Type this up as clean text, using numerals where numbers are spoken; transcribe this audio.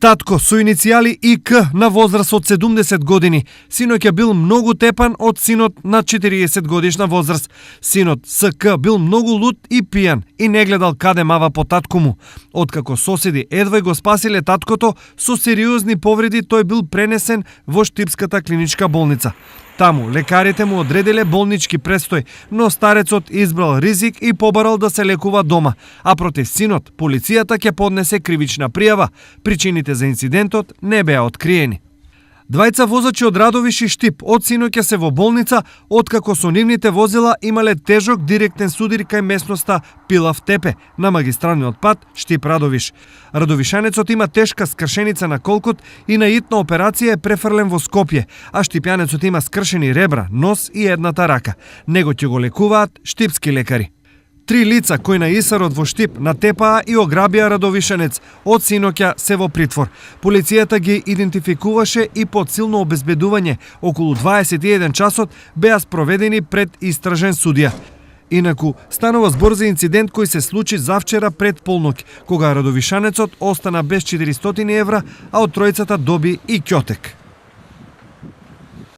Татко со иницијали ИК на возраст од 70 години. Синоќа бил многу тепан од синот на 40 годишна возраст. Синот СК бил многу луд и пијан и не гледал каде мава по татко му. Откако соседи едвај го спасиле таткото, со сериозни повреди тој бил пренесен во Штипската клиничка болница. Таму лекарите му одределе болнички престој, но старецот избрал ризик и побарал да се лекува дома, а против синот полицијата ќе поднесе кривична пријава. Причините за инцидентот не беа откриени. Двајца возачи од Радовиш и Штип од синоќа се во болница, откако со нивните возила имале тежок директен судир кај местноста Пилав Тепе на магистралниот пат Штип-Радовиш. Радовишанецот има тешка скршеница на колкот и на итна операција е префрлен во Скопје, а штипјанецот има скршени ребра, нос и едната рака. Него ќе го лекуваат штипски лекари. 3 лица кои на Исарот во Штип натепаа и ограбија Радовишанец од синоќа се во притвор. Полицијата ги идентификуваше и под силно обезбедување околу 21 часот беа спроведени пред истражен судија. Инаку, станува збор за инцидент кој се случи завчера пред полноќ, кога Радовишанецот остана без 400 евра, а од тројцата доби и ќотек.